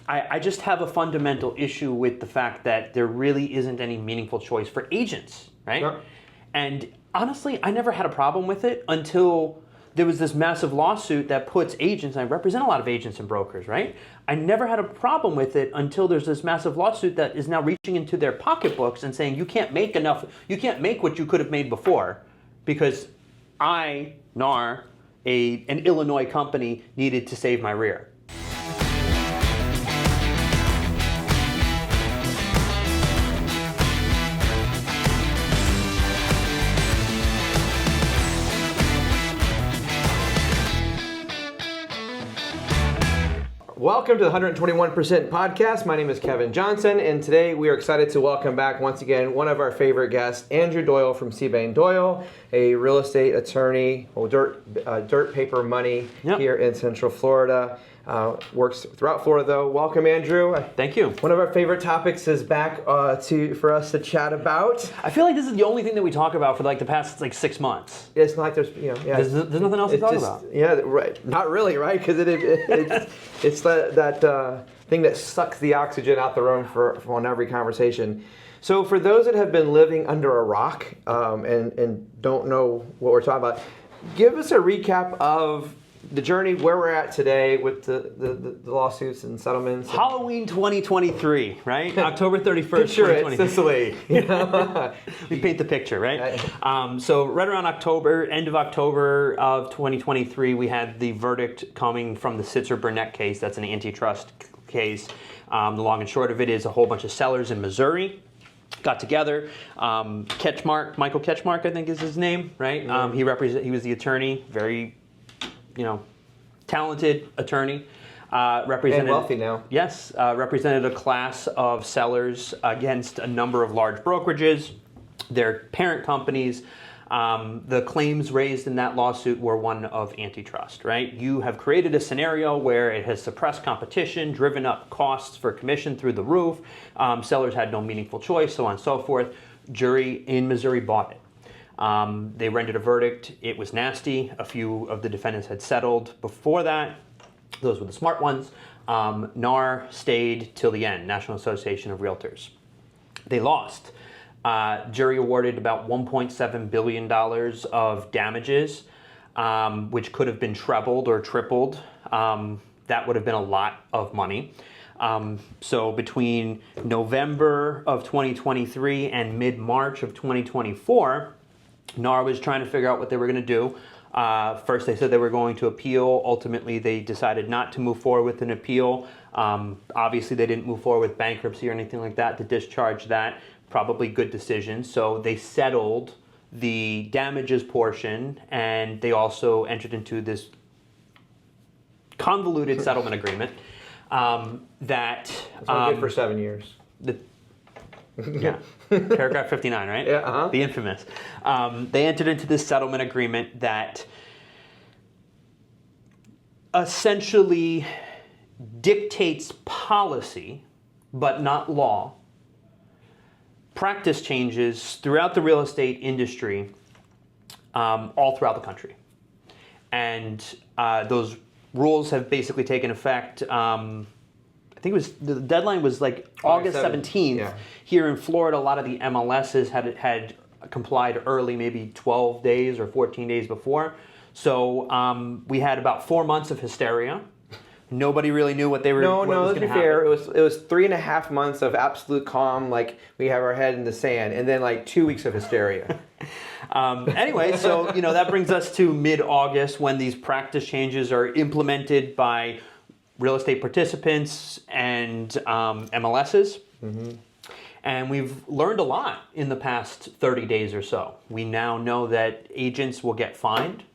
I just have a fundamental issue with the fact that there really isn't any meaningful choice for agents, right? Yep. And honestly, I never had a problem with it until there was this massive lawsuit that puts agents, and I represent a lot of agents and brokers, right? I never had a problem with it until there's this massive lawsuit that is now reaching into their pocketbooks and saying you can't make enough, you can't make what you could have made before because I, NAR, an Illinois company, needed to save my rear. Welcome to the 121% podcast. My name is Kevin Johnson, and today we are excited to welcome back once again one of our favorite guests, Andrew Doyle from Seabain Doyle, a real estate attorney, dirt paper money here in Central Florida. Works throughout Florida, though. Welcome, Andrew. Thank you. One of our favorite topics is back for us to chat about. I feel like this is the only thing that we talk about for like the past 6 months. It's not like there's There's nothing else to talk about. Yeah, right. Not really, right? Because it's that thing that sucks the oxygen out the room on every conversation. So for those that have been living under a rock and don't know what we're talking about, give us a recap of the journey where we're at today with the lawsuits and settlements. Halloween 2023, right? October 31st, Picture 2023. it, Sicily. You know? We paint the picture, right? So right around end of October of 2023, we had the verdict coming from the Sitzer Burnett case. That's an antitrust case. The long and short of it is a whole bunch of sellers in Missouri got together. Michael Ketchmark, I think is his name, right? Mm-hmm. He was the attorney, very talented attorney. Represented, and wealthy now. Yes, represented a class of sellers against a number of large brokerages, their parent companies. The claims raised in that lawsuit were one of antitrust, right? You have created a scenario where it has suppressed competition, driven up costs for commission through the roof. Sellers had no meaningful choice, so on and so forth. Jury in Missouri bought it. They rendered a verdict. It was nasty. A few of the defendants had settled before that. Those were the smart ones. NAR stayed till the end, National Association of Realtors. They lost. Jury awarded about $1.7 billion of damages, which could have been trebled or tripled. That would have been a lot of money. So between November of 2023 and mid-March of 2024, NAR was trying to figure out what they were going to do. First, they said they were going to appeal. Ultimately, they decided not to move forward with an appeal. Obviously, they didn't move forward with bankruptcy or anything like that to discharge that. Probably good decision. So they settled the damages portion, and they also entered into this convoluted settlement agreement that... It's only good for 7 years. Yeah, paragraph 59, right? Yeah, uh-huh. The infamous. They entered into this settlement agreement that essentially dictates policy, but not law, practice changes throughout the real estate industry, all throughout the country. And those rules have basically taken effect. I think the deadline was like August 17th. Yeah. Here in Florida, a lot of the MLSs had complied early, maybe 12 days or 14 days before. So we had about 4 months of hysteria. Nobody really knew what they were. No. Let's be fair. It was 3.5 months of absolute calm, like we have our head in the sand, and then like 2 weeks of hysteria. Anyway, so that brings us to mid-August when these practice changes are implemented by real estate participants and MLSs. Mm-hmm. And we've learned a lot in the past 30 days or so. We now know that agents will get fined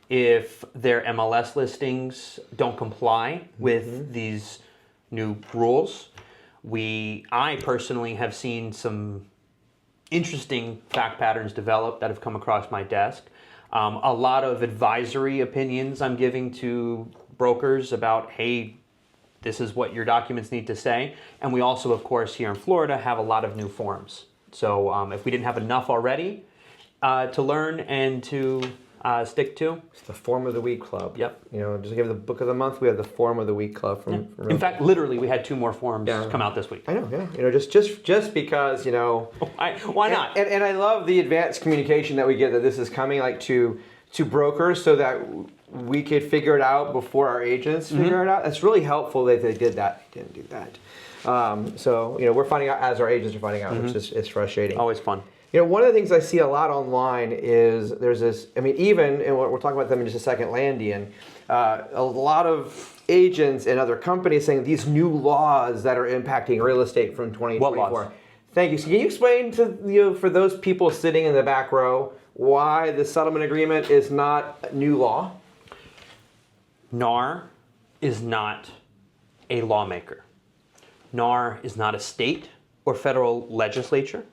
if their MLS listings don't comply with these new rules. I personally have seen some interesting fact patterns develop that have come across my desk. A lot of advisory opinions I'm giving to brokers about, hey, this is what your documents need to say. And we also, of course, here in Florida have a lot of new forms. So if we didn't have enough already to learn and to stick to. It's the Form of the Week Club. Yep. You know, just to give the Book of the Month, we have the Form of the Week Club from In fact, literally, we had 2 more forms come out this week. I know, yeah. You know, just because, you know. Why not? And I love the advanced communication that we get that this is coming, like to brokers, so that we could figure it out before our agents figure it out. It's really helpful that they did that. They didn't do that. So, you know, we're finding out as our agents are finding out, which is frustrating. Always fun. You know, one of the things I see a lot online is there's this, I mean, even, and we'll talk about them in just a second, Landian, a lot of agents and other companies saying these new laws that are impacting real estate from 2024. What laws? Thank you. So can you explain to, you know, for those people sitting in the back row, why the settlement agreement is not new law? NAR is not a lawmaker. NAR is not a state or federal legislature.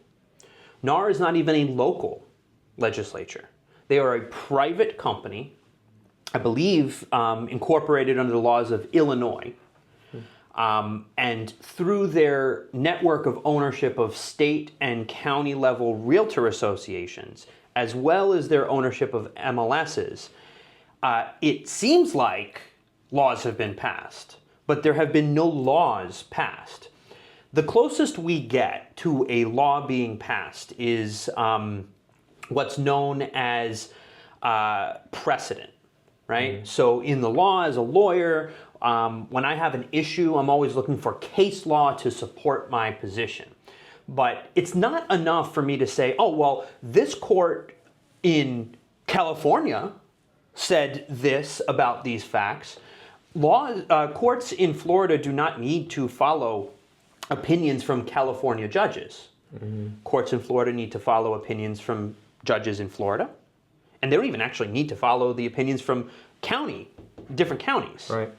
NAR is not even a local legislature. They are a private company, I believe incorporated under the laws of Illinois. And through their network of ownership of state and county level realtor associations, as well as their ownership of MLSs, it seems like laws have been passed, but there have been no laws passed. The closest we get to a law being passed is what's known as precedent, right? So in the law, as a lawyer, when I have an issue, I'm always looking for case law to support my position. But it's not enough for me to say, oh, well, this court in California said this about these facts. Courts in Florida do not need to follow opinions from California judges. Courts in Florida need to follow opinions from judges in Florida. And they don't even actually need to follow the opinions from different counties. Right.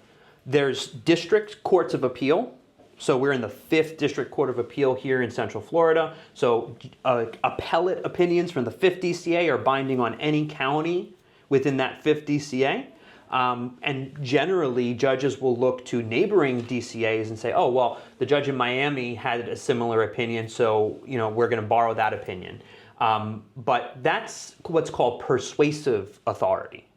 There's district courts of appeal. So we're in the 5th District Court of Appeal here in Central Florida. So appellate opinions from the 5th DCA are binding on any county within that 5th DCA. And generally, judges will look to neighboring DCAs and say, oh, well, the judge in Miami had a similar opinion, so you know we're going to borrow that opinion. But that's what's called persuasive authority.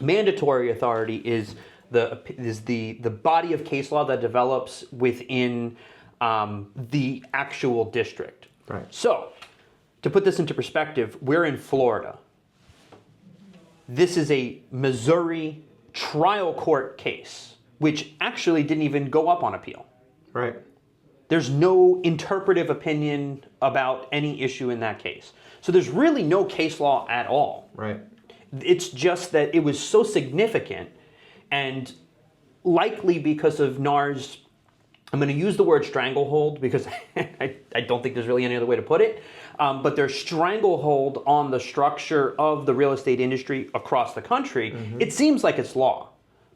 Mandatory authority is the body of case law that develops within the actual district. Right. So, to put this into perspective, we're in Florida. This is a Missouri trial court case, which actually didn't even go up on appeal. Right. There's no interpretive opinion about any issue in that case. So there's really no case law at all. Right. It's just that it was so significant, and likely because of NAR's, I'm going to use the word stranglehold because I don't think there's really any other way to put it, but their stranglehold on the structure of the real estate industry across the country, it seems like it's law,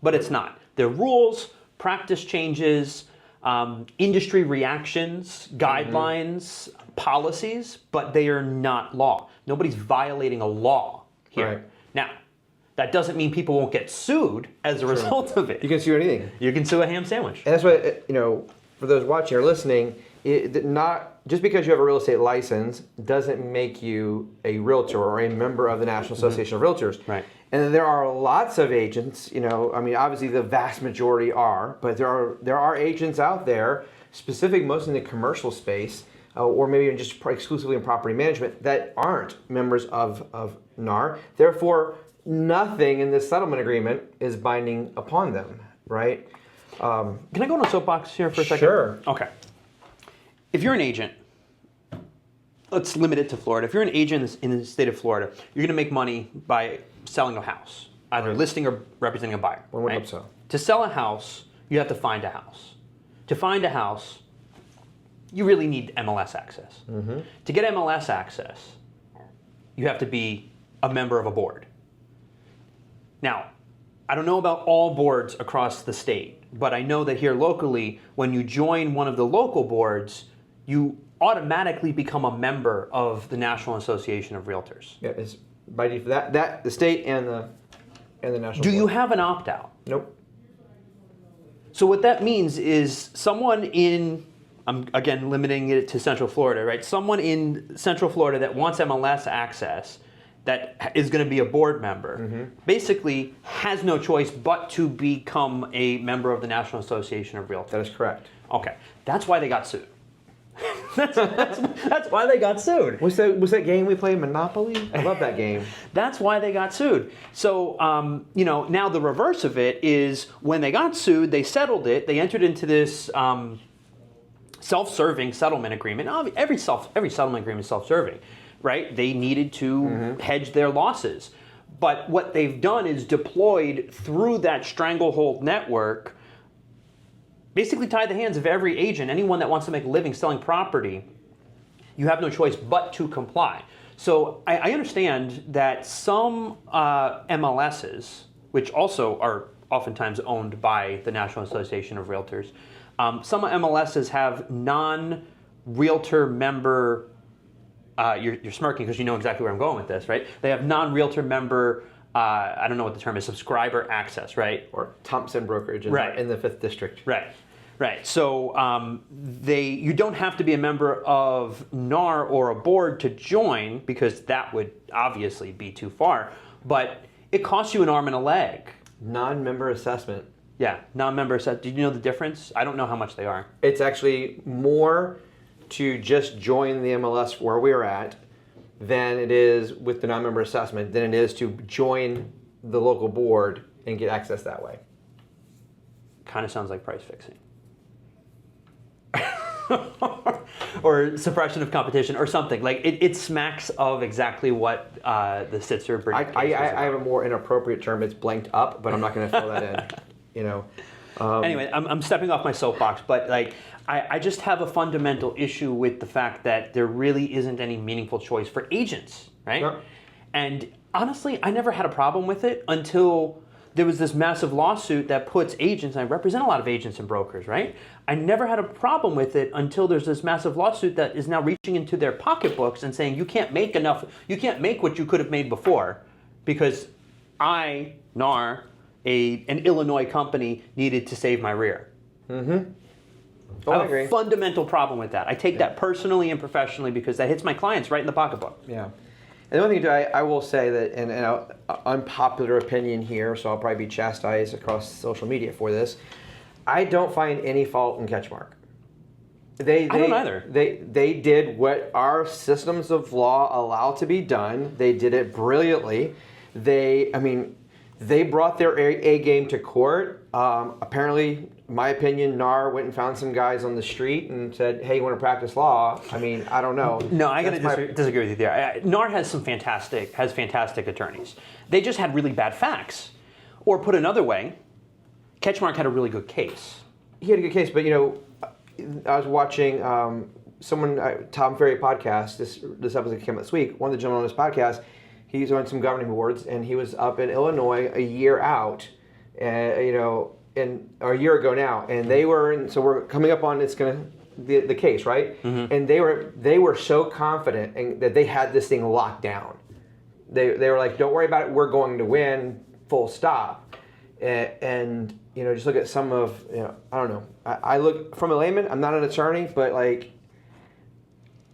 but it's not. They're rules, practice changes, industry reactions, guidelines, policies, but they are not law. Nobody's violating a law here. Right. Now, that doesn't mean people won't get sued as a result of it. You can sue anything. You can sue a ham sandwich. And that's why, you know, for those watching or listening, not just because you have a real estate license doesn't make you a realtor or a member of the National Association of Realtors. Right. And there are lots of agents, you know, I mean, obviously the vast majority are, but there are agents out there, specific mostly in the commercial space, or maybe even just exclusively in property management, that aren't members of NAR. Therefore, nothing in this settlement agreement is binding upon them, right? Can I go on a soapbox here for a second? Sure. Okay. If you're an agent, let's limit it to Florida. If you're an agent in the state of Florida, you're going to make money by selling a house, either listing or representing a buyer. One would right? hope so. To sell a house, you have to find a house. To find a house, you really need MLS access. To get MLS access, you have to be a member of a board. Now, I don't know about all boards across the state, but I know that here locally, when you join one of the local boards, you automatically become a member of the National Association of Realtors. Yeah, it's by default that the state and the national. Do you board. have an opt-out? Nope. So what that means is someone in, I'm again limiting it to Central Florida, right? Someone in Central Florida that wants MLS access that is going to be a board member basically has no choice but to become a member of the National Association of Realtors. That is correct. Okay, that's why they got sued. that's why they got sued. Was that game we played, Monopoly? I love that game. That's why they got sued. So, now the reverse of it is when they got sued, they settled it. They entered into this self-serving settlement agreement. Every settlement agreement is self-serving, right? They needed to hedge their losses. But what they've done is deployed through that stranglehold network, basically tied the hands of every agent, anyone that wants to make a living selling property. You have no choice but to comply. So I understand that some MLSs, which also are oftentimes owned by the National Association of Realtors, some MLSs have non-realtor member, you're smirking because you know exactly where I'm going with this, right? They have non-realtor member, I don't know what the term is, subscriber access, right? Or Thompson Brokerage in the 5th District. Right. So you don't have to be a member of NAR or a board to join, because that would obviously be too far. But it costs you an arm and a leg. Non-member assessment. Yeah, non-member assessment. Did you know the difference? I don't know how much they are. It's actually more to just join the MLS where we're at than it is with the non-member assessment, than it is to join the local board and get access that way. Kind of sounds like price fixing. Or suppression of competition or something. Like it smacks of exactly what the Sitzer Burnett case was about. I have a more inappropriate term. It's blanked up, but I'm not going to throw that in. Anyway, I'm stepping off my soapbox, but I just have a fundamental issue with the fact that there really isn't any meaningful choice for agents, right? Sure. And honestly, I never had a problem with it until there was this massive lawsuit that puts agents, and I represent a lot of agents and brokers, right? I never had a problem with it until there's this massive lawsuit that is now reaching into their pocketbooks and saying you can't make what you could have made before because I, NAR, an Illinois company, needed to save my rear. Mm-hmm. I have a fundamental problem with that. I take that personally and professionally because that hits my clients right in the pocketbook. Yeah. And the only thing I will say that, and an unpopular opinion here, so I'll probably be chastised across social media for this, I don't find any fault in Catchmark. I don't either. They did what our systems of law allow to be done. They did it brilliantly. They brought their A game to court. Apparently, in my opinion, NAR went and found some guys on the street and said, hey, you want to practice law? I mean, I don't know. No, I got to disagree with you there. NAR has fantastic attorneys. They just had really bad facts. Or put another way, Catchmark had a really good case. He had a good case, but I was watching Tom Ferry podcast, this episode came out this week, one of the gentlemen on this podcast, he's on some governing boards, and he was up in Illinois a year out, or a year ago now, and they were, so we're coming up on the case, right? Mm-hmm. And they were so confident that they had this thing locked down. They were like, don't worry about it, we're going to win, full stop. And just look at some of, I don't know. I look from a layman, I'm not an attorney, but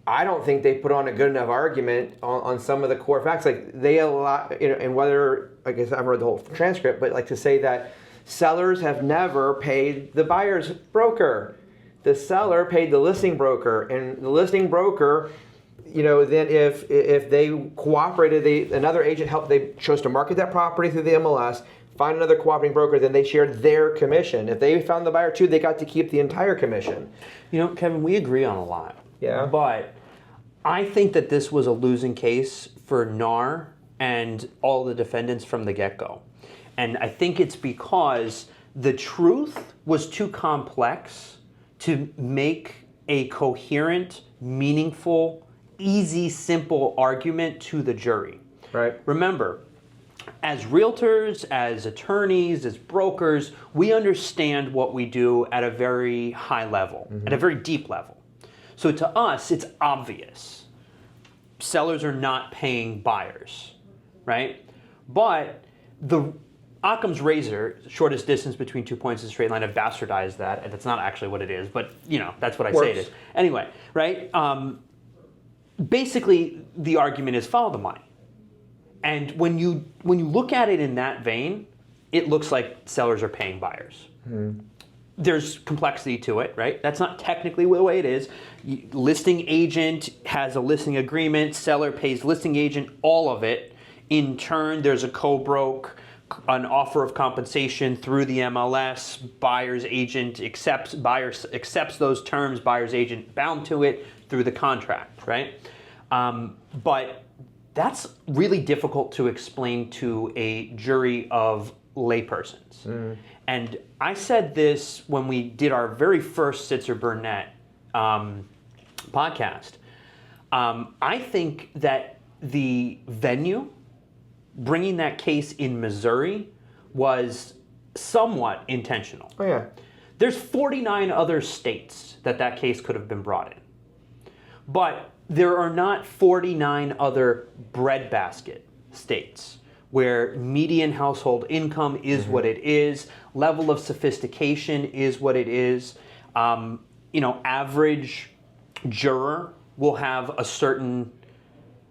I don't think they put on a good enough argument on some of the core facts. They allow, and whether, I guess I haven't read the whole transcript, but to say that sellers have never paid the buyer's broker. The seller paid the listing broker, and the listing broker, then if they cooperated, another agent helped, they chose to market that property through the MLS, find another cooperating broker, then they shared their commission. If they found the buyer too, they got to keep the entire commission. Kevin, we agree on a lot. Yeah. But I think that this was a losing case for NAR and all the defendants from the get-go. And I think it's because the truth was too complex to make a coherent, meaningful, easy, simple argument to the jury. Right. Remember, as realtors, as attorneys, as brokers, we understand what we do at a very high level, at a very deep level. So to us, it's obvious. Sellers are not paying buyers, right? But the Occam's razor, shortest distance between 2 points in a straight line, I've bastardized that, and that's not actually what it is, but that's what I say it is. Anyway, right? Basically, the argument is follow the money. And when you look at it in that vein, it looks like sellers are paying buyers. There's complexity to it, right? That's not technically the way it is. Listing agent has a listing agreement, seller pays listing agent, all of it. In turn, there's a co-broke, an offer of compensation through the MLS. Buyer's agent buyer accepts those terms. Buyer's agent bound to it through the contract, right? But that's really difficult to explain to a jury of laypersons. And I said this when we did our very first Sitzer Burnett podcast. I think that the venue, bringing that case in Missouri, was somewhat intentional. Oh, yeah. There's 49 other states that case could have been brought in. But there are not 49 other breadbasket states where median household income is what it is, level of sophistication is what it is. Average juror will have a certain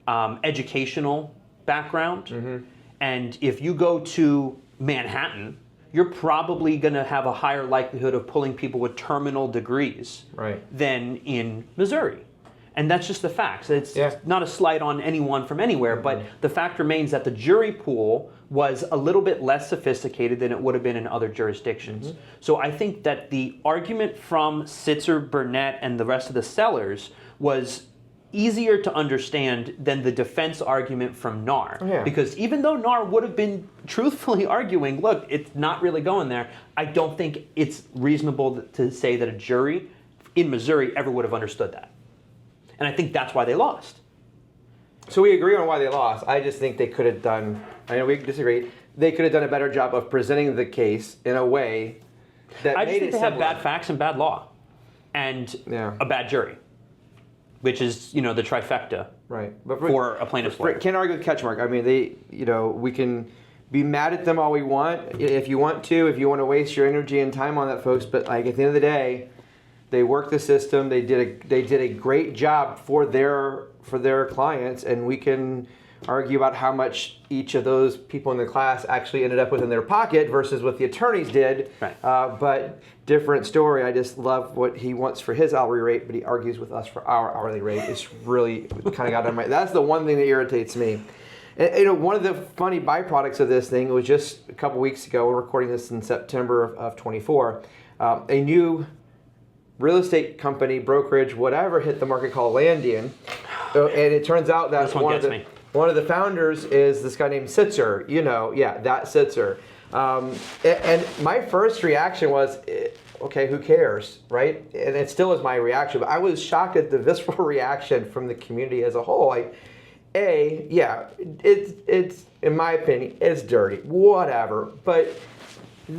educational background. And if you go to Manhattan, you're probably going to have a higher likelihood of pulling people with terminal degrees than in Missouri. And that's just the facts. It's not a slight on anyone from anywhere, but the fact remains that the jury pool was a little bit less sophisticated than it would have been in other jurisdictions. So I think that the argument from Sitzer, Burnett, and the rest of the sellers was easier to understand than the defense argument from NAR. Because even though NAR would have been truthfully arguing, look, it's not really going there, I don't think it's reasonable to say that a jury in Missouri ever would have understood that. And I think that's why they lost. So we agree on why they lost. I just think they could have done, I know we disagree, they could have done a better job of presenting the case in a way that I made just think it they have simpler. bad facts and bad law. And a bad jury. Which is, the trifecta but for a plaintiff's lawyer. Can't argue with Catchmark. I mean, we can be mad at them all we want. If you want to waste your energy and time on that, folks. But at the end of the day, they worked the system. They did a great job for their clients, and we can argue about how much each of those people in the class actually ended up with in their pocket versus what the attorneys did. But different story. I just love what he wants for his hourly rate, but he argues with us for our hourly rate. It's really kind of got on my. That's the one thing that irritates me. And, one of the funny byproducts of this thing was just a couple weeks ago. We're recording this in September of 24. A new real estate company, brokerage, whatever, hit the market called Landian. And it turns out that one of the founders is this guy named Sitzer. That Sitzer. And my first reaction was, okay, who cares, right? And it still is my reaction. But I was shocked at the visceral reaction from the community as a whole. It's in my opinion, it's dirty, whatever. But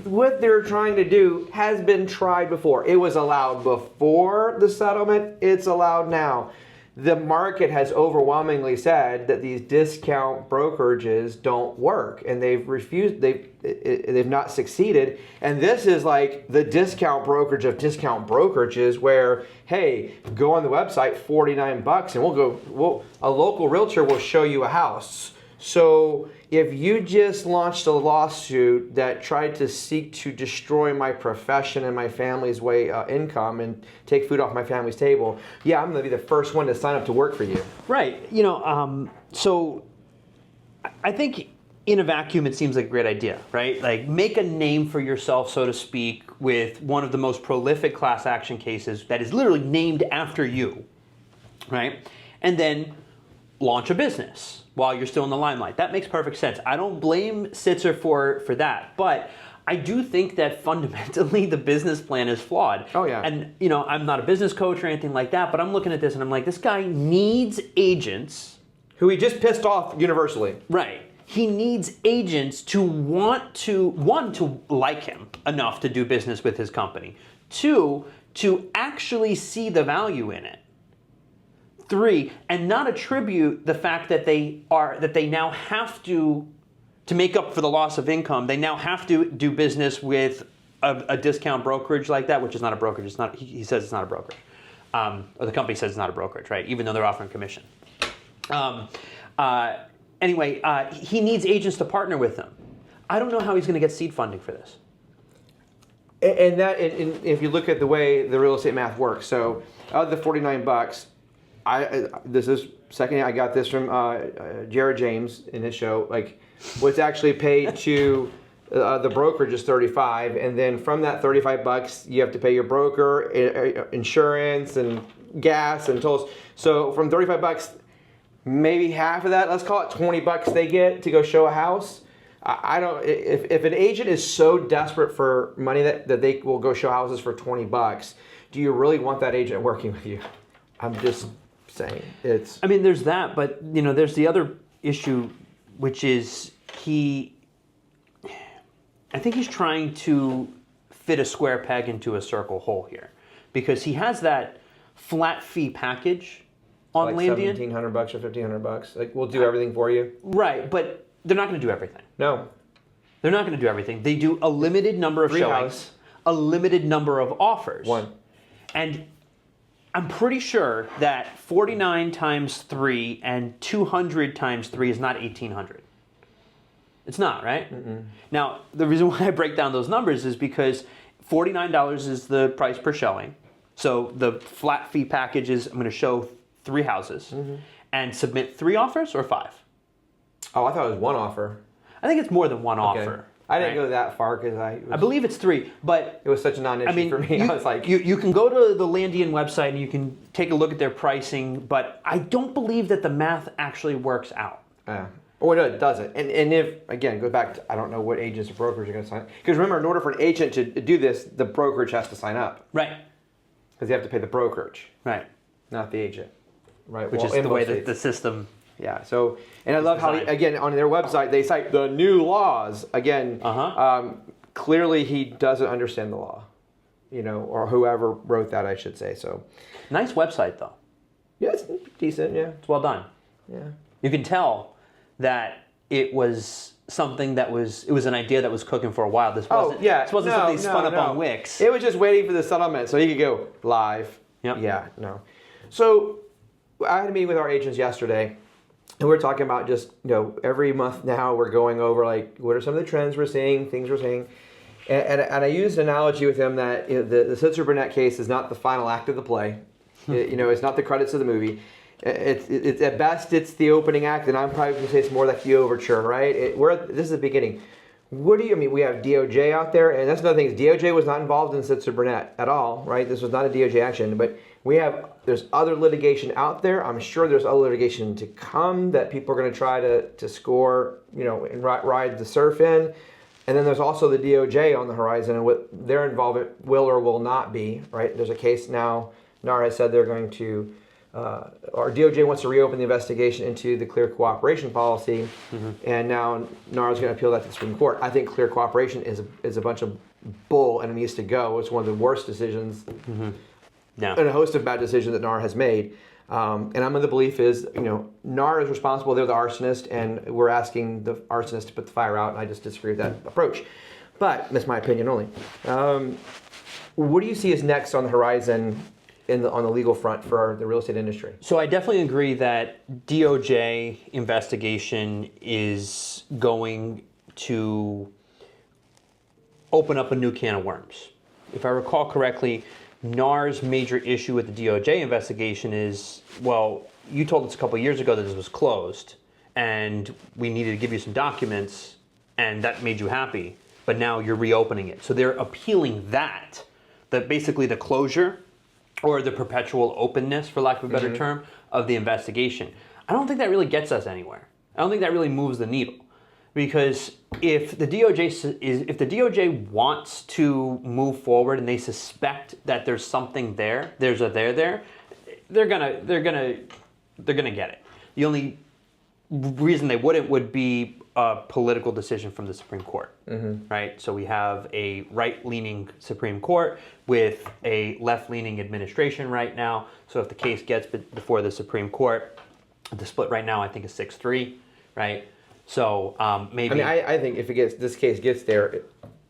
what they're trying to do has been tried before. It was allowed before the settlement. It's allowed now. The market has overwhelmingly said that these discount brokerages don't work, and they've refused. They've not succeeded. And this is like the discount brokerage of discount brokerages, where hey, go on the website, $49, and a local realtor will show you a house. So if you just launched a lawsuit that tried to seek to destroy my profession and my family's income and take food off my family's table, I'm going to be the first one to sign up to work for you. Right. So I think in a vacuum it seems like a great idea, right? Like make a name for yourself, so to speak, with one of the most prolific class action cases that is literally named after you, right? And then launch a business while you're still in the limelight. That makes perfect sense. I don't blame Sitzer for that, but I do think that fundamentally the business plan is flawed. Oh yeah. And I'm not a business coach or anything like that, but I'm looking at this and I'm like, this guy needs agents who he just pissed off universally. Right. He needs agents to want to, one, to like him enough to do business with his company. Two, to actually see the value in it. Three, and not attribute the fact that they now have to make up for the loss of income, they now have to do business with a discount brokerage like that, which is not a brokerage. It's not. He says it's not a brokerage, or the company says it's not a brokerage, right? Even though they're offering commission. anyway, he needs agents to partner with him. I don't know how he's going to get seed funding for this. And if you look at the way the real estate math works, so of the $49, this is second. I got this from Jared James in his show. Like, what's actually paid to the brokerage is $35, and then from that $35, you have to pay your broker, insurance, and gas and tolls. So from $35, maybe half of that, let's call it $20, they get to go show a house. I don't. If an agent is so desperate for money that they will go show houses for $20, do you really want that agent working with you? I'm just saying it's. I mean, there's that, but there's the other issue, which is I think he's trying to fit a square peg into a circle hole here, because he has that flat fee package on like Landian. $1,700 or $1,500. Like, we'll do everything for you. Right, but they're not going to do everything. No. They're not going to do everything. They do a limited number of showings, a limited number of offers. One. And I'm pretty sure that 49 times 3 and 200 times 3 is not 1,800. It's not, right? Mm-mm. Now, the reason why I break down those numbers is because $49 is the price per showing. So the flat fee package is I'm going to show 3 houses and submit 3 offers or 5. Oh, I thought it was 1 offer. I think it's more than 1 offer. I didn't go that far because I believe it's 3, but it was such a non-issue for me. I was like, you can go to the Landian website and you can take a look at their pricing, but I don't believe that the math actually works out. Oh, no, it doesn't. And if, again, go back to, I don't know what agents or brokers are going to sign up. Because remember, in order for an agent to do this, the brokerage has to sign up. Right. Because they have to pay the brokerage. Right. Not the agent. Right. Which is the way that the system. Yeah. So, and I love how, again, on their website, they cite the new laws. Again, clearly he doesn't understand the law, or whoever wrote that, I should say. So, nice website, though. Yeah, it's decent. Yeah. It's well done. Yeah. You can tell that it was something it was an idea that was cooking for a while. This wasn't something they spun up on Wix. It was just waiting for the settlement so he could go live. Yep. Yeah, no. So I had a meeting with our agents yesterday, and we were talking about just, every month now we're going over, like, what are some of the trends we're seeing, things we're seeing. And I used an analogy with him that the Sitzer Burnett case is not the final act of the play. It's not the credits of the movie. It's at best it's the opening act, and I'm probably going to say it's more like the overture, right? This is the beginning. What do you mean? We have DOJ out there, and that's another thing. Is DOJ was not involved in Sitzer Burnett at all, right? This was not a DOJ action, but there's other litigation out there. I'm sure there's other litigation to come that people are going to try to score, and ride the surf in. And then there's also the DOJ on the horizon, and what their involvement will or will not be, right? There's a case now. NAR has said they're going to. Our DOJ wants to reopen the investigation into the clear cooperation policy, and now NAR is going to appeal that to the Supreme Court. I think clear cooperation is a bunch of bull and it needs to go. It's one of the worst decisions and a host of bad decisions that NAR has made. And I'm of the belief is, NAR is responsible. They're the arsonist, and we're asking the arsonist to put the fire out, and I just disagree with that approach. But that's my opinion only. What do you see as next on the horizon on the legal front for the real estate industry? So I definitely agree that DOJ investigation is going to open up a new can of worms. If I recall correctly, NAR's major issue with the DOJ investigation is, well, you told us a couple of years ago that this was closed and we needed to give you some documents and that made you happy, but now you're reopening it. So they're appealing that basically the closure or the perpetual openness, for lack of a better term, of the investigation. I don't think that really gets us anywhere. I don't think that really moves the needle. Because if the DOJ wants to move forward and they suspect that there's something there, they're gonna get it. The only reason they wouldn't would be a political decision from the Supreme Court, right? So we have a right-leaning Supreme Court with a left-leaning administration right now. So if the case gets before the Supreme Court, the split right now I think is 6-3, right? So maybe. I think if this case gets there,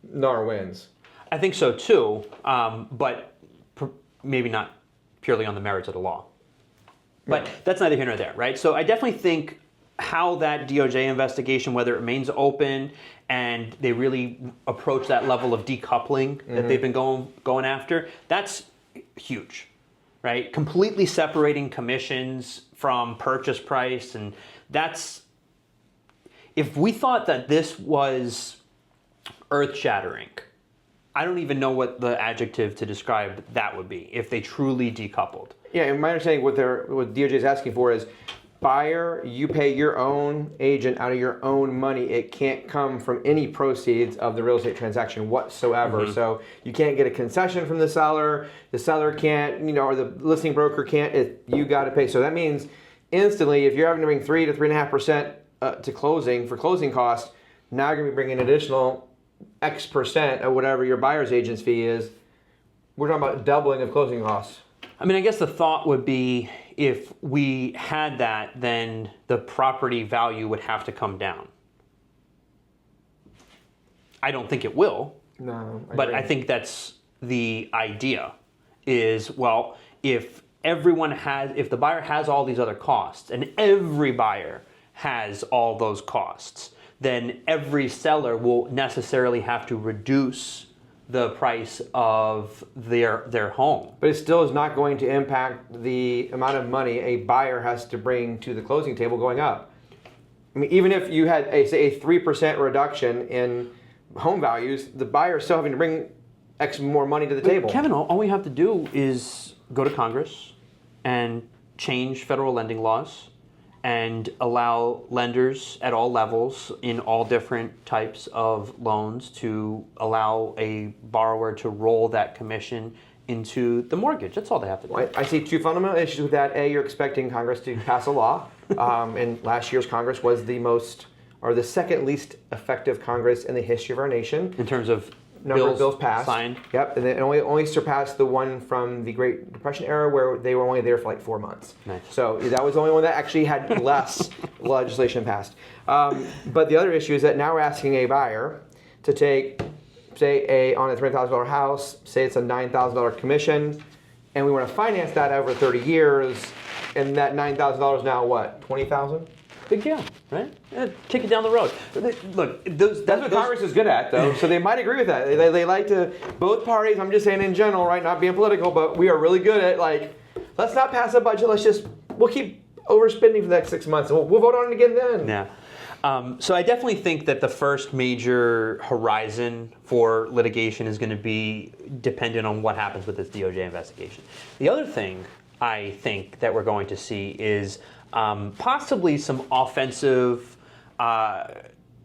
NAR wins. I think so too, but maybe not purely on the merits of the law. But that's neither here nor there, right? So I definitely think how that DOJ investigation, whether it remains open and they really approach that level of decoupling that they've been going after, that's huge, right? Completely separating commissions from purchase price, and that's, if we thought that this was earth-shattering, I don't even know what the adjective to describe that would be if they truly decoupled. Yeah, and my understanding what DOJ is asking for is, buyer, you pay your own agent out of your own money. It can't come from any proceeds of the real estate transaction whatsoever. So you can't get a concession from the seller. The seller can't, or the listing broker can't. You got to pay. So that means instantly, if you're having to bring 3 to 3.5% to closing for closing costs, now you're going to be bringing an additional X% of whatever your buyer's agent's fee is. We're talking about doubling of closing costs. I mean, I guess the thought would be, if we had that, then the property value would have to come down. I don't think it will. No, but I think that's the idea. Is, well, if the buyer has all these other costs, and every buyer has all those costs, then every seller will necessarily have to reduce the price of their home. But it still is not going to impact the amount of money a buyer has to bring to the closing table going up. I mean, even if you had say a 3% reduction in home values, the buyer is still having to bring X more money to the table. Kevin, all we have to do is go to Congress and change federal lending laws and allow lenders at all levels in all different types of loans to allow a borrower to roll that commission into the mortgage. That's all they have to do. I see two fundamental issues with that. A, you're expecting Congress to pass a law. And last year's Congress was the second least effective Congress in the history of our nation. In terms of number of bills passed. Signed. Yep, and it only surpassed the one from the Great Depression era where they were only there for like 4 months. Nice. So that was the only one that actually had less legislation passed. But the other issue is that now we're asking a buyer to take, say, on a $300,000 house, say it's a $9,000 commission, and we want to finance that over 30 years, and that $9,000 now what, $20,000? Big deal, right? Kick it down the road. Look, that's what Congress is good at, though. So they might agree with that. They like to, both parties, I'm just saying in general, right, not being political, but we are really good at, like, let's not pass a budget, we'll keep overspending for the next 6 months, and we'll vote on it again then. Yeah. So I definitely think that the first major horizon for litigation is going to be dependent on what happens with this DOJ investigation. The other thing I think that we're going to see is possibly some offensive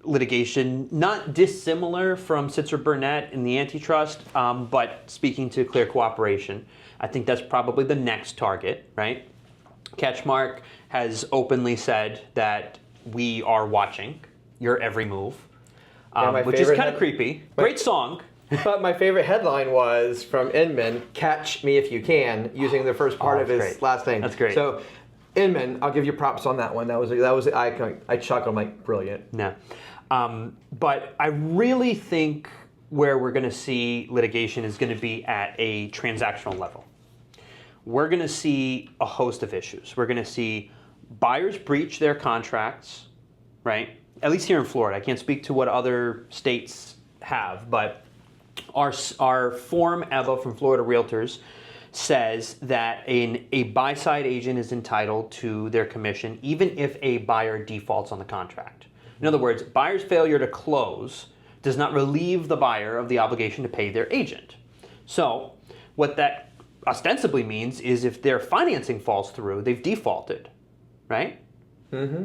litigation, not dissimilar from Sitzer Burnett in the antitrust, but speaking to clear cooperation. I think that's probably the next target, right? Catchmark has openly said that we are watching your every move, which is kind of creepy. Great song. But my favorite headline was from Inman, "Catch me if you can," using the first part of his great. last name. That's great. So, Inman, I'll give you props on that one. That was I chuckled. I'm like, brilliant. Yeah. But I really think where we're going to see litigation is going to be at a transactional level. We're going to see a host of issues. We're going to see buyers breach their contracts, right? At least here in Florida. I can't speak to what other states have, but our form EVA from Florida Realtors says that a buy-side agent is entitled to their commission even if a buyer defaults on the contract. In other words, buyer's failure to close does not relieve the buyer of the obligation to pay their agent. So what that ostensibly means is if their financing falls through, they've defaulted, right? Mm-hmm.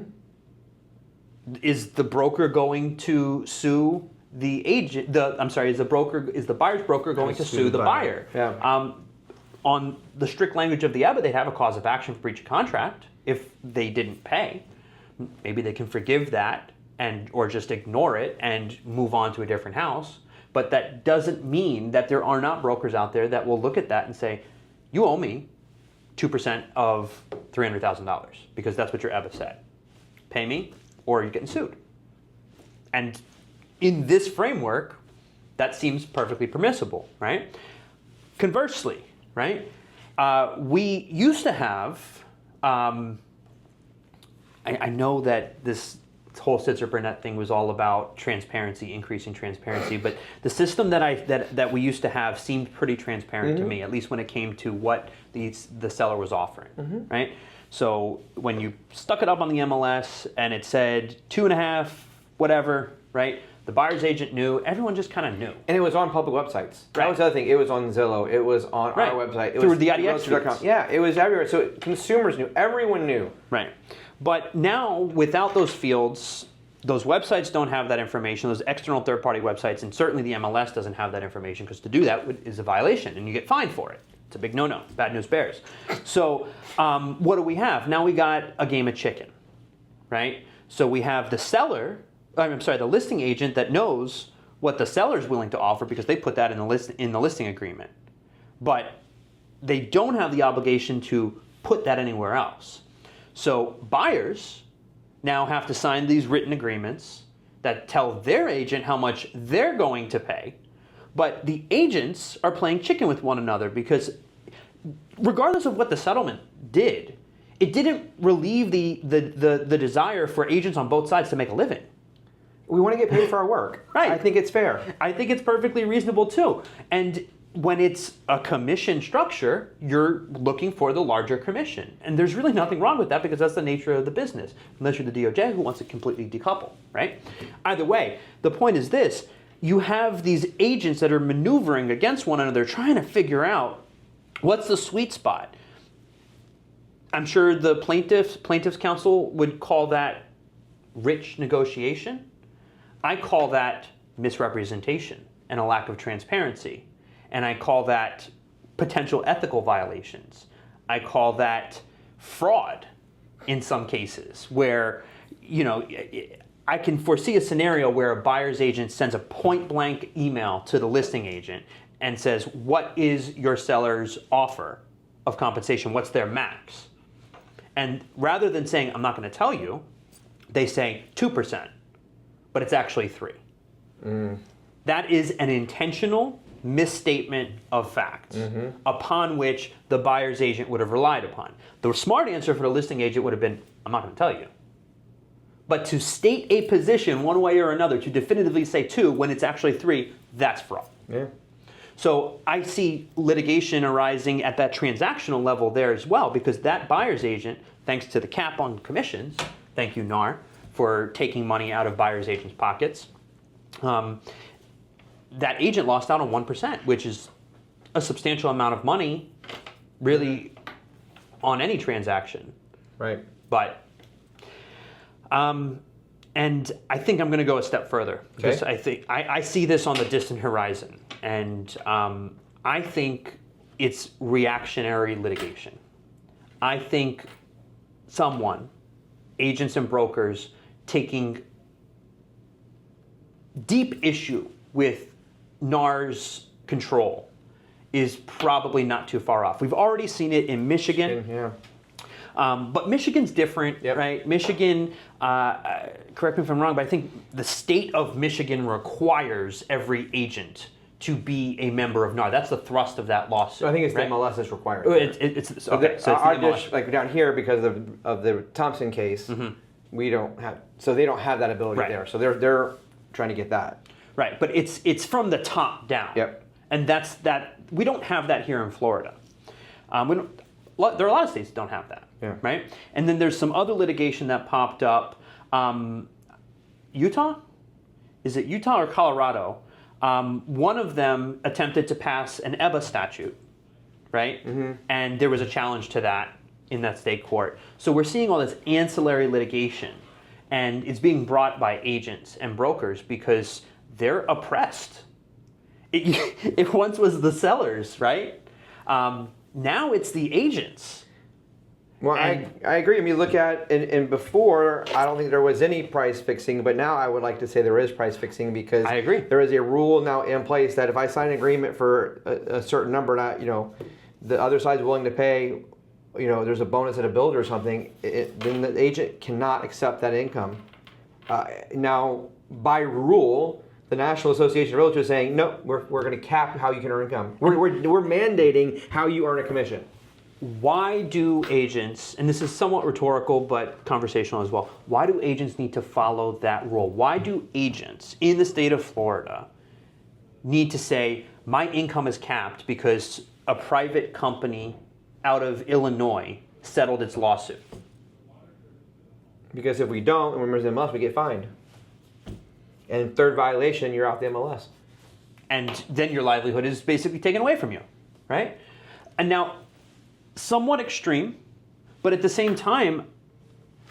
Is the broker going to sue the agent? Is the buyer's broker going to sue the buyer? Yeah. On the strict language of the EBA, they'd have a cause of action for breach of contract if they didn't pay. Maybe they can forgive that or just ignore it and move on to a different house. But that doesn't mean that there are not brokers out there that will look at that and say, you owe me 2% of $300,000 because that's what your EBA said. Pay me or you're getting sued. And in this framework, that seems perfectly permissible, right? Conversely, right? We used to have, I I know that this whole Sitzer Burnett thing was all about transparency, increasing transparency, but the system that we used to have seemed pretty transparent to me, at least when it came to what the seller was offering, right? So when you stuck it up on the MLS and it said 2.5, whatever, right? The buyer's agent knew. Everyone just kind of knew. And it was on public websites. That was the other thing. It was on Zillow. It was on our website. It Through was the IDX feeds. Yeah, it was everywhere. So consumers knew. Everyone knew. Right. But now, without those fields, those websites don't have that information, those external third-party websites, and certainly the MLS doesn't have that information, because to do that is a violation, and you get fined for it. It's a big no-no. Bad news bears. So what do we have? Now we got a game of chicken, right? So we have the listing agent that knows what the seller's willing to offer because they put that in the listing agreement. But they don't have the obligation to put that anywhere else. So buyers now have to sign these written agreements that tell their agent how much they're going to pay, but the agents are playing chicken with one another, because regardless of what the settlement did, it didn't relieve the desire for agents on both sides to make a living. We want to get paid for our work. Right. I think it's fair. I think it's perfectly reasonable too. And when it's a commission structure, you're looking for the larger commission. And there's really nothing wrong with that, because that's the nature of the business, unless you're the DOJ who wants to completely decouple, right? Either way, the point is this. You have these agents that are maneuvering against one another, trying to figure out what's the sweet spot. I'm sure the plaintiff's counsel would call that rich negotiation. I call that misrepresentation and a lack of transparency. And I call that potential ethical violations. I call that fraud in some cases, where, I can foresee a scenario where a buyer's agent sends a point-blank email to the listing agent and says, what is your seller's offer of compensation? What's their max? And rather than saying, I'm not going to tell you, they say 2%, but it's actually 3%. That is an intentional misstatement of facts upon which the buyer's agent would have relied upon. The smart answer for the listing agent would have been, I'm not going to tell you. But to state a position one way or another, to definitively say 2 when it's actually 3, that's fraud. Yeah. So I see litigation arising at that transactional level there as well, because that buyer's agent, thanks to the cap on commissions, thank you NAR, for taking money out of buyer's agents' pockets, that agent lost out on 1%, which is a substantial amount of money, really, on any transaction. Right. But, and I think I'm going to go a step further, because I think I see this on the distant horizon, and I think it's reactionary litigation. I think agents and brokers, taking deep issue with NAR's control is probably not too far off. We've already seen it in Michigan. Yeah. But Michigan's different, right? Michigan, correct me if I'm wrong, but I think the state of Michigan requires every agent to be a member of NAR. That's the thrust of that lawsuit. I think it's right? the MLS is required. It's okay. So it's our the MLS. dish, like down here, because of the Thompson case, we don't have. So they don't have that ability there. So they're trying to get that. Right, but it's from the top down. Yep. And that's that. We don't have that here in Florida. There are a lot of states that don't have that. Yeah. Right. And then there's some other litigation that popped up. Utah? Is it Utah or Colorado? One of them attempted to pass an EBA statute, right? And there was a challenge to that in that state court. So we're seeing all this ancillary litigation, and it's being brought by agents and brokers because they're oppressed. It once was the sellers, right? Now it's the agents. Well, I agree. I mean, look at, and before, I don't think there was any price fixing, but now I would like to say there is price fixing, because I agree. There is a rule now in place that if I sign an agreement for a certain number, not, the other side's willing to pay, there's a bonus at a builder or something, then the agent cannot accept that income. Now, by rule, the National Association of Realtors is saying, no, we're going to cap how you can earn income. We're mandating how you earn a commission. why do agents, and this is somewhat rhetorical but conversational as well, why do agents need to follow that rule? Why do agents in the state of Florida need to say, my income is capped because a private company out of Illinois settled its lawsuit? Because if we don't, and we're members of the MLS, we get fined. And third violation, you're out the MLS. And then your livelihood is basically taken away from you, right? And now, somewhat extreme, but at the same time,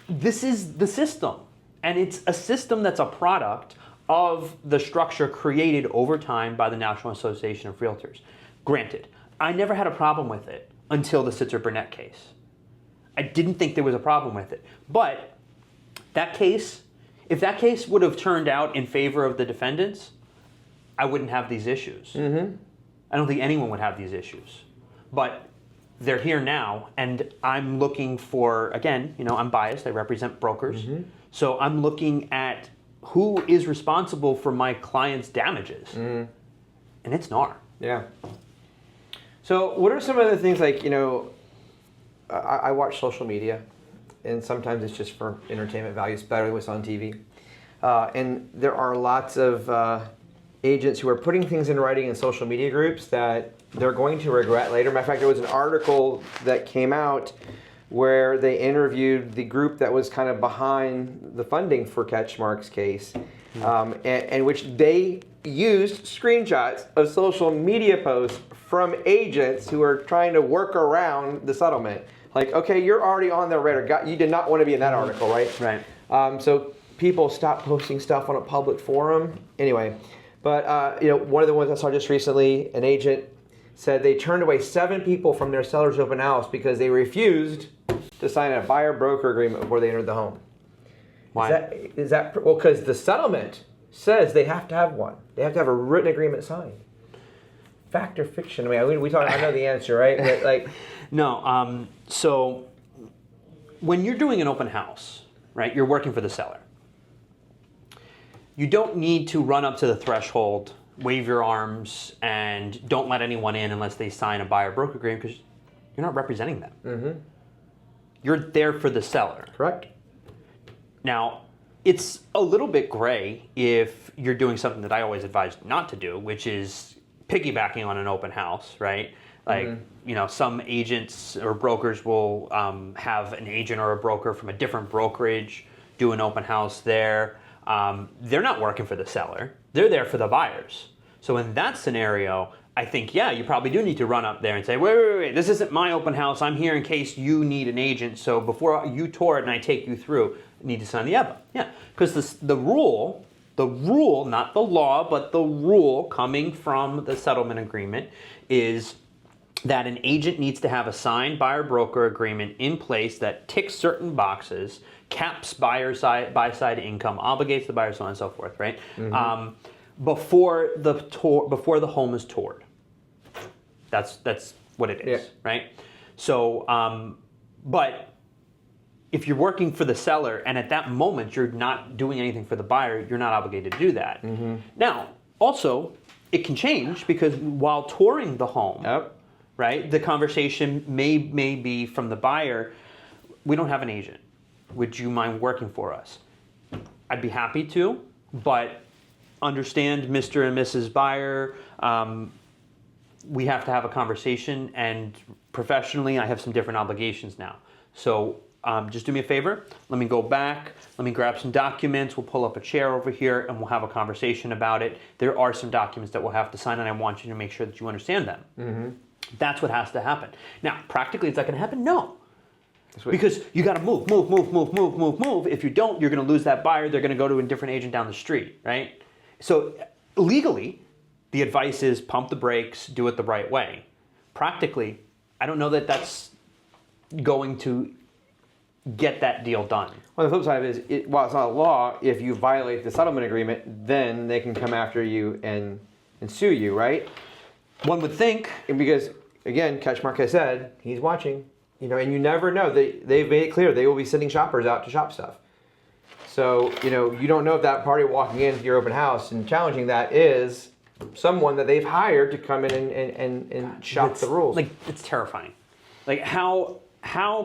this is the system. And it's a system that's a product of the structure created over time by the National Association of Realtors. Granted, I never had a problem with it until the Sitzer Burnett case. I didn't think there was a problem with it. But that case, if that case would have turned out in favor of the defendants, I wouldn't have these issues. Mm-hmm. I don't think anyone would have these issues. But they're here now, and I'm looking for, again, I'm biased, I represent brokers. Mm-hmm. So I'm looking at who is responsible for my client's damages. Mm-hmm. And it's NAR. Yeah. So what are some of the things like, I watch social media, and sometimes it's just for entertainment value. It's better what's on TV. And there are lots of agents who are putting things in writing in social media groups that they're going to regret later. Matter of fact, there was an article that came out where they interviewed the group that was kind of behind the funding for Catchmark's case, and which they used screenshots of social media posts from agents who are trying to work around the settlement. Like, okay, you're already on their radar. You did not want to be in that article, right? Right. So people stopped posting stuff on a public forum. Anyway, but one of the ones I saw just recently, an agent said they turned away 7 people from their seller's open house because they refused to sign a buyer-broker agreement before they entered the home. Why? Is that well, because the settlement says they have to have one. They have to have a written agreement signed. Fact or fiction? I mean, we talk. I know the answer, right? But like, no. So when you're doing an open house, right? You're working for the seller. You don't need to run up to the threshold, wave your arms, and don't let anyone in unless they sign a buyer-broker agreement, because you're not representing them. Mm-hmm. You're there for the seller. Correct. Now, it's a little bit gray if you're doing something that I always advise not to do, which is piggybacking on an open house, right? Like, some agents or brokers will have an agent or a broker from a different brokerage do an open house there. They're not working for the seller. They're there for the buyers. So in that scenario, I think, you probably do need to run up there and say, wait, this isn't my open house. I'm here in case you need an agent. So before you tour it and I take you through, you need to sign the EBA. Yeah, because the rule, not the law, but the rule coming from the settlement agreement is that an agent needs to have a signed buyer-broker agreement in place that ticks certain boxes, caps buy-side income, obligates the buyer, so on and so forth, right? Mm-hmm. Before the home is toured. That's what it is, right? So, but if you're working for the seller and at that moment you're not doing anything for the buyer, you're not obligated to do that. Mm-hmm. Now, also, it can change because while touring the home, right, the conversation may be from the buyer, we don't have an agent. Would you mind working for us? I'd be happy to, but understand, Mr. and Mrs. Buyer, we have to have a conversation, and professionally, I have some different obligations now. So just do me a favor. Let me go back. Let me grab some documents. We'll pull up a chair over here, and we'll have a conversation about it. There are some documents that we'll have to sign, and I want you to make sure that you understand them. Mm-hmm. That's what has to happen. Now, practically, is that going to happen? No. Because you got to move. If you don't, you're going to lose that buyer. They're going to go to a different agent down the street, right? So legally, the advice is pump the brakes, do it the right way. Practically, I don't know that that's going to get that deal done. Well, the flip side of it is, while it's not a law, if you violate the settlement agreement, then they can come after you and sue you, right? One would think. And because, again, Catchmark has said, he's watching, and you never know. They've made it clear they will be sending shoppers out to shop stuff. So, you don't know if that party walking into your open house and challenging that is someone that they've hired to come in and shop the rules. Like, it's terrifying. Like how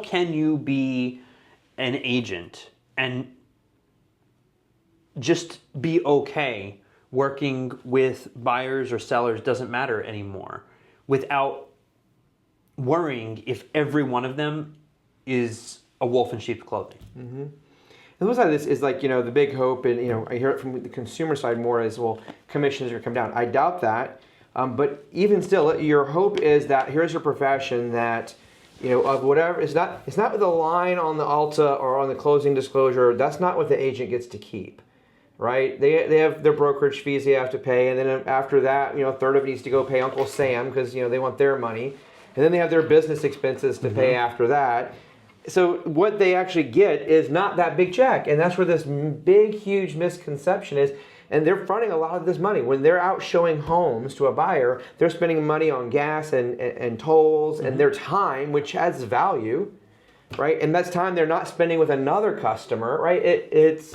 can you be an agent and just be okay working with buyers or sellers, doesn't matter anymore, without worrying if every one of them is a wolf in sheep's clothing? Mm-hmm. The other side of this is like, the big hope, and I hear it from the consumer side more as, well, commissions are going to come down. I doubt that, but even still, your hope is that here's your profession that, of whatever, it's not the line on the Alta or on the closing disclosure. That's not what the agent gets to keep, right? They have their brokerage fees they have to pay, and then after that, a third of it needs to go pay Uncle Sam because they want their money, and then they have their business expenses to pay after that. So what they actually get is not that big check, and that's where this big, huge misconception is. And they're fronting a lot of this money. When they're out showing homes to a buyer, they're spending money on gas and tolls and their time, which has value, right? And that's time they're not spending with another customer, right? It's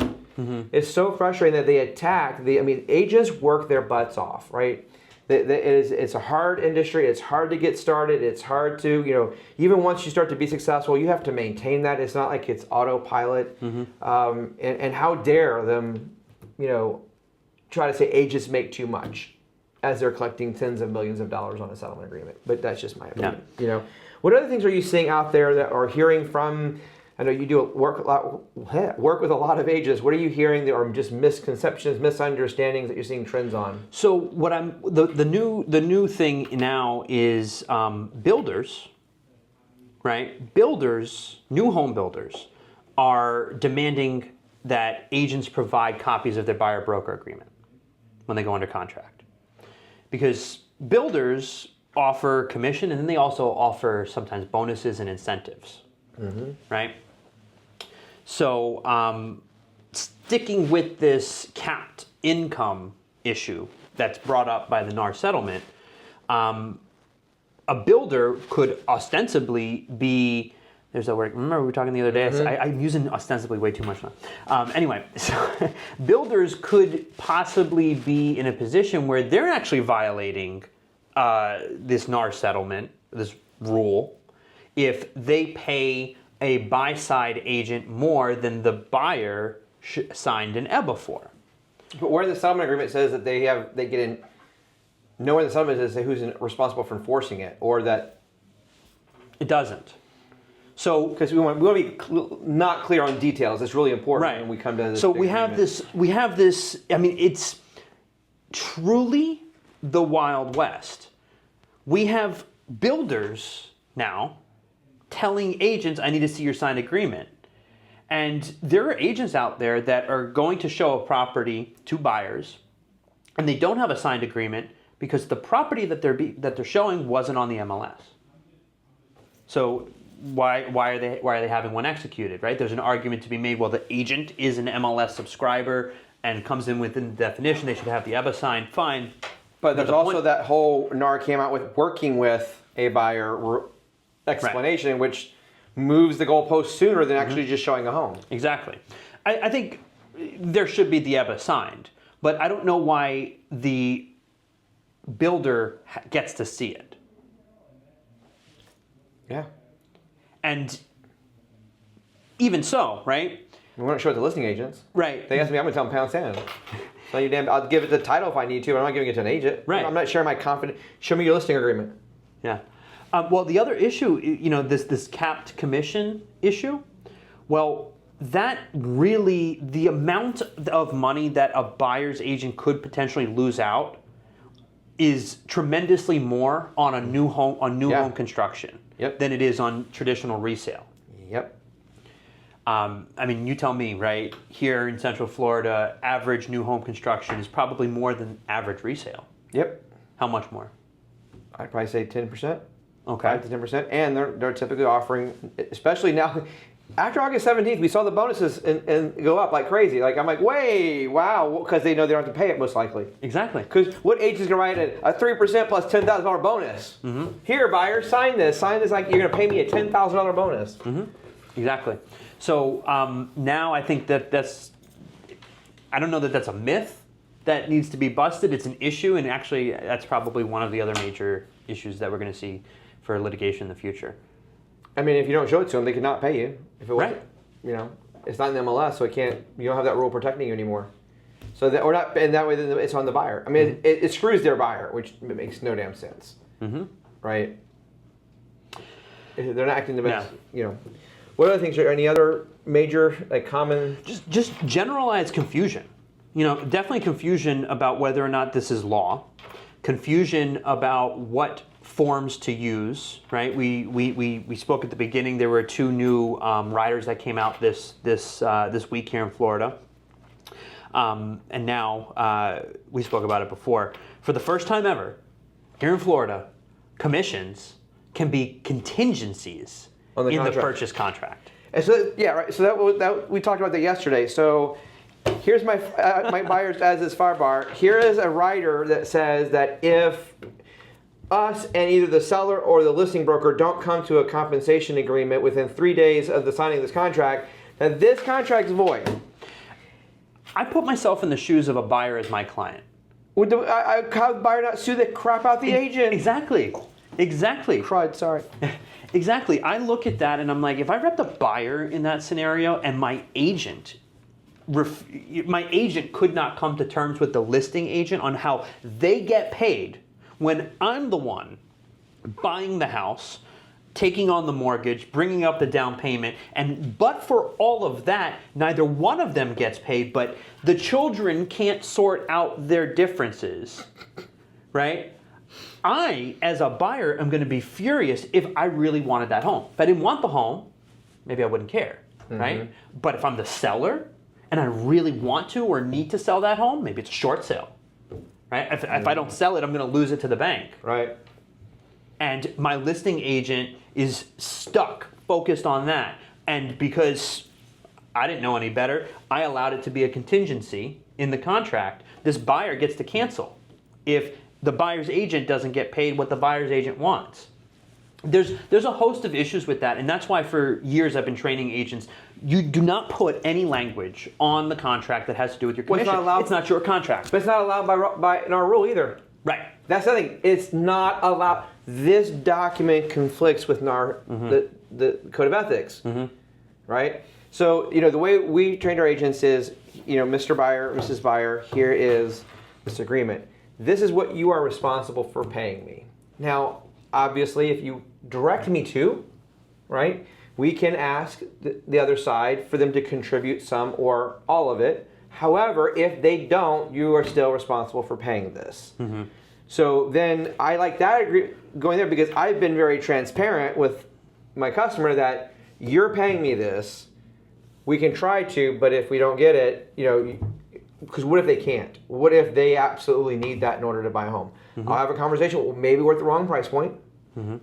so frustrating that they attack agents work their butts off, right? It's a hard industry. It's hard to get started. It's hard to, even once you start to be successful, you have to maintain that. It's not like it's autopilot. And how dare them, try to say agents make too much as they're collecting tens of millions of dollars on a settlement agreement. But that's just my opinion. Yeah. What other things are you seeing out there that are hearing from? I know you do work with a lot of agents. What are you hearing that are just misconceptions, misunderstandings that you're seeing trends on? So what the new thing now is builders, right? Builders, new home builders, are demanding that agents provide copies of their buyer broker agreement when they go under contract, because builders offer commission and then they also offer sometimes bonuses and incentives, right? So sticking with this capped income issue that's brought up by the NAR settlement, a builder could ostensibly be, there's that word, remember we were talking the other day, I'm using ostensibly way too much now. Anyway, so builders could possibly be in a position where they're actually violating this NAR settlement, this rule, if they pay a buy-side agent more than the buyer signed an EBA for. But where the settlement agreement says that they get in, nowhere in the settlement does it say who's responsible for enforcing it, or that it doesn't. So because we want to be not clear on details. It's really important when we come to this. So we have this. I mean, it's truly the Wild West. We have builders now telling agents, I need to see your signed agreement. And there are agents out there that are going to show a property to buyers, and they don't have a signed agreement because the property that they're showing wasn't on the MLS. So why are they having one executed, right? There's an argument to be made, well, the agent is an MLS subscriber and comes in within the definition, they should have the EBA signed, fine. But there's also that whole NAR came out with working with a buyer explanation, which moves the goalpost sooner than actually just showing a home. Exactly. I think there should be the EBA signed, but I don't know why the builder gets to see it. Yeah. And even so, right? We want to show it to listing agents. Right. They ask me, I'm going to tell them pound sand. So you damn, I'll give it the title if I need to, but I'm not giving it to an agent. Right. I'm not sharing my confidence. Show me your listing agreement. Yeah. Well, the other issue, this capped commission issue, well, that really, the amount of money that a buyer's agent could potentially lose out is tremendously more on a new home, home construction than it is on traditional resale. Yep. I mean, you tell me, right? Here in Central Florida, average new home construction is probably more than average resale. Yep. How much more? I'd probably say 10%. Okay. 5 to 10%. And they're typically offering, especially now, after August 17th, we saw the bonuses and go up like crazy. Like, I'm like, wow, because they know they don't have to pay it most likely. Exactly. Because what agent's going to write a 3% plus $10,000 bonus? Here, buyer, sign this. Sign this like you're going to pay me a $10,000 bonus. Exactly. So now I think that's, I don't know that that's a myth that needs to be busted. It's an issue, and actually that's probably one of the other major issues that we're going to see for litigation in the future. I mean, if you don't show it to them, they cannot pay you. If it wasn't, Right. you know, it's not in the MLS, so it can't. You don't have that rule protecting you anymore. So that or not, and that way then it's on the buyer. I mean, it screws their buyer, which makes no damn sense, right? They're not acting the best, you know. What other things? Are any other major like common? Just generalized confusion. You know, definitely confusion about whether or not this is law. Confusion about what forms to use. Right. We spoke at the beginning. There were 2 new riders that came out this week here in Florida. And now we spoke about it before. For the first time ever, here in Florida, commissions can be contingencies On the in contract. the purchase contract. And so yeah, right. So that we talked about that yesterday. So here's my my buyer's as is fire bar. Here is a rider that says that if us and either the seller or the listing broker don't come to a compensation agreement within 3 days of the signing of this contract, that this contract is void. I put myself in the shoes of a buyer as my client. Would how the buyer not sue the crap out the agent? Exactly. Crud, sorry. Exactly. I look at that and I'm like, if I rep the buyer in that scenario and my agent could not come to terms with the listing agent on how they get paid when I'm the one buying the house, taking on the mortgage, bringing up the down payment, but for all of that, neither one of them gets paid, but the children can't sort out their differences, right? I, as a buyer, am going to be furious if I really wanted that home. If I didn't want the home, maybe I wouldn't care, right? But if I'm the seller and I really want to or need to sell that home, maybe it's a short sale, right? If I don't sell it, I'm going to lose it to the bank. Right. And my listing agent is stuck, focused on that. And because I didn't know any better, I allowed it to be a contingency in the contract. This buyer gets to cancel if the buyer's agent doesn't get paid what the buyer's agent wants. There's a host of issues with that, and that's why for years I've been training agents. You do not put any language on the contract that has to do with your commission. It's not your contract. But it's not allowed by in our rule either. Right. That's the thing. It's not allowed. This document conflicts with NAR, the Code of Ethics, right? So, you know, the way we trained our agents is, you know, Mr. Buyer, Mrs. Buyer, here is this agreement. This is what you are responsible for paying me. Now, obviously, if you direct me to, right, we can ask the other side for them to contribute some or all of it. However, if they don't, you are still responsible for paying this. So then I like that going there because I've been very transparent with my customer that you're paying me this. We can try to, but if we don't get it, you know, because what if they can't? What if they absolutely need that in order to buy a home? I'll have a conversation. Well, maybe we're at the wrong price point.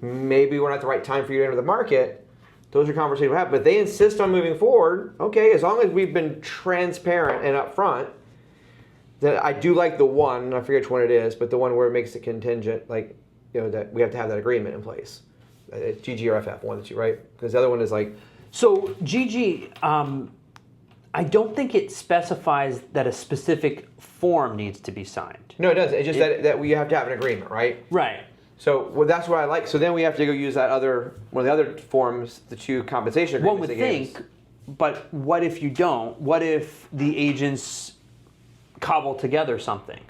Maybe we're not at the right time for you to enter the market. Those are conversations we have. But they insist on moving forward. Okay, as long as we've been transparent and upfront, then I do like the one, I forget which one it is, but the one where it makes it contingent, like, you know, that we have to have that agreement in place. It's GG or FF, one of the two, right? Because the other one is like... So GG, I don't think it specifies that a specific form needs to be signed. No, it doesn't. It's just that we have to have an agreement, right? Right. So well, that's what I like. So then we have to go use that one of the other forms, the 2 compensation agreements. One would think, but what if you don't? What if the agents cobble together something,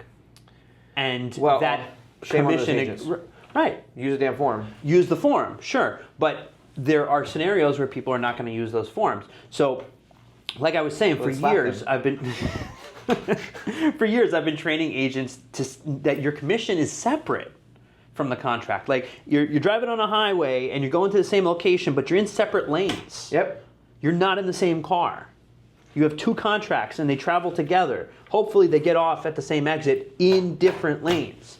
and that shame on those commission, agents. Right? Use a damn form. Use the form, sure, but there are scenarios where people are not going to use those forms. So, like I was saying, for years I've been training agents that your commission is separate from the contract. Like you're driving on a highway and you're going to the same location, but you're in separate lanes. Yep. You're not in the same car. You have 2 contracts and they travel together. Hopefully they get off at the same exit in different lanes.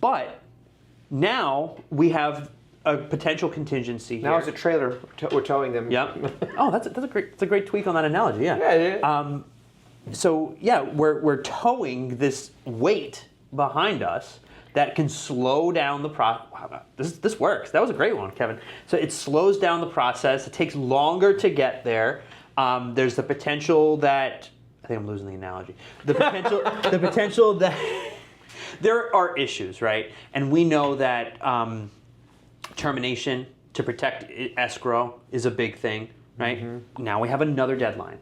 But now we have a potential contingency here. Now it's a trailer. We're towing them. Yep. Oh, that's a great tweak on that analogy. Yeah. Yeah. So yeah, we're towing this weight behind us that can slow down the process. Wow, this works. That was a great one, Kevin. So it slows down the process. It takes longer to get there. There's the potential that I think I'm losing the analogy. The potential that there are issues, right? And we know that termination to protect escrow is a big thing, right? Now we have another deadline.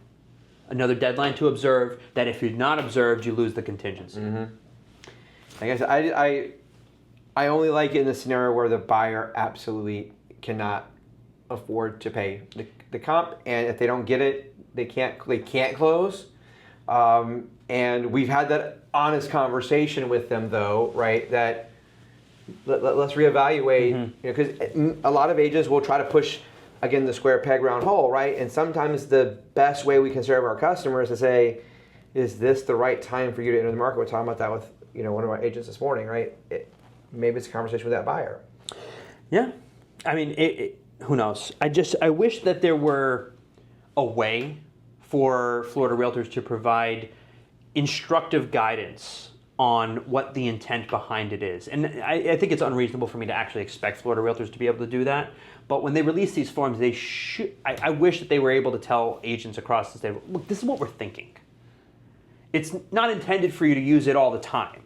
Another deadline to observe that if you're not observed, you lose the contingency. I guess I only like it in the scenario where the buyer absolutely cannot afford to pay the comp, and if they don't get it, they can't close. And we've had that honest conversation with them, though, right? That let's reevaluate, because a lot of agents will try to push, again, the square peg round hole, right? And sometimes the best way we can serve our customers is to say, is this the right time for you to enter the market? We're talking about that with one of our agents this morning, right? Maybe it's a conversation with that buyer. Yeah, I mean, who knows? I wish that there were a way for Florida realtors to provide instructive guidance on what the intent behind it is. And I think it's unreasonable for me to actually expect Florida realtors to be able to do that. But when they release these forms, they should. I wish that they were able to tell agents across the state, look, this is what we're thinking. It's not intended for you to use it all the time.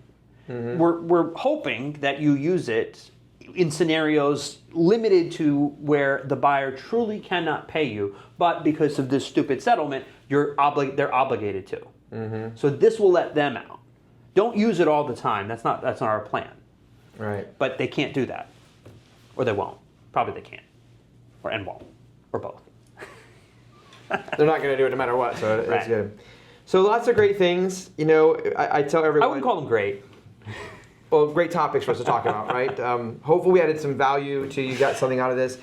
We're hoping that you use it in scenarios limited to where the buyer truly cannot pay you, but because of this stupid settlement, they're obligated to. So this will let them out. Don't use it all the time. That's not our plan. Right. But they can't do that, or they won't. Probably they can't, and won't, or both. They're not going to do it no matter what. So it's Right. good. So lots of great things. I tell everyone. I wouldn't call them great. Well, great topics for us to talk about, right? Hopefully we added some value to you, got something out of this.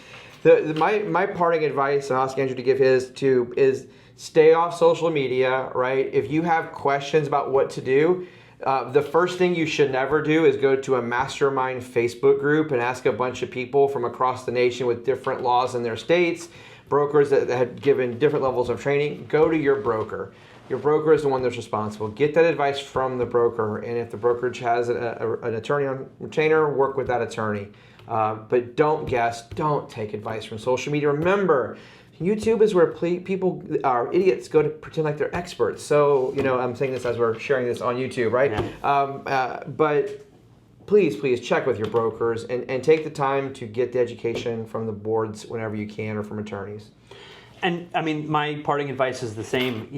My parting advice, and I'll ask Andrew to give his too, is stay off social media, right? If you have questions about what to do, the first thing you should never do is go to a mastermind Facebook group and ask a bunch of people from across the nation with different laws in their states, brokers that had given different levels of training. Go to your broker. Your broker is the one that's responsible. Get that advice from the broker, and if the brokerage has an attorney on retainer, work with that attorney. But don't guess, don't take advice from social media. Remember, YouTube is where people are idiots go to pretend like they're experts. So, I'm saying this as we're sharing this on YouTube, right? Yeah. But please check with your brokers and take the time to get the education from the boards whenever you can, or from attorneys. And I mean, my parting advice is the same.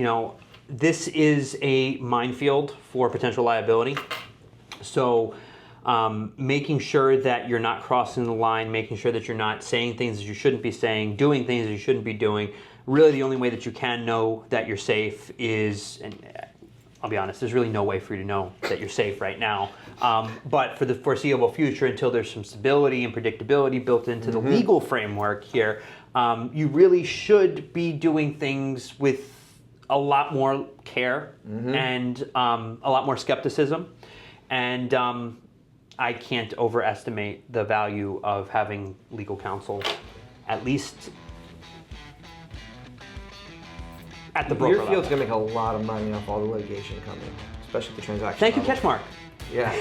This is a minefield for potential liability. So making sure that you're not crossing the line, making sure that you're not saying things that you shouldn't be saying, doing things that you shouldn't be doing. Really the only way that you can know that you're safe is, and I'll be honest, there's really no way for you to know that you're safe right now. But for the foreseeable future, until there's some stability and predictability built into the legal framework here, you really should be doing things with a lot more care and a lot more skepticism. And I can't overestimate the value of having legal counsel, at least at the broker Your field's level. going to make a lot of money off all the litigation coming, especially the transaction. Thank you, level. Catchmark. Yeah,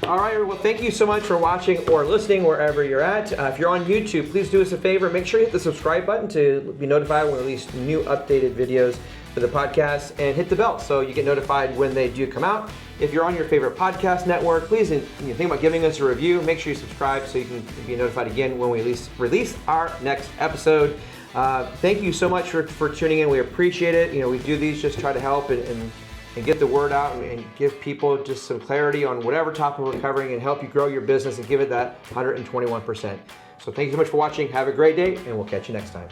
all right, well, thank you so much for watching or listening wherever you're at. If you're on YouTube, please do us a favor. Make sure you hit the subscribe button to be notified when we release new updated videos for the podcast, and hit the bell so you get notified when they do come out. If you're on your favorite podcast network, please, and you think about giving us a review, make sure you subscribe so you can be notified again when we release our next episode. Thank you so much for tuning in. We appreciate it. We do these just try to help and get the word out and give people just some clarity on whatever topic we're covering and help you grow your business and give it that 121%. So thank you so much for watching. Have a great day, and we'll catch you next time.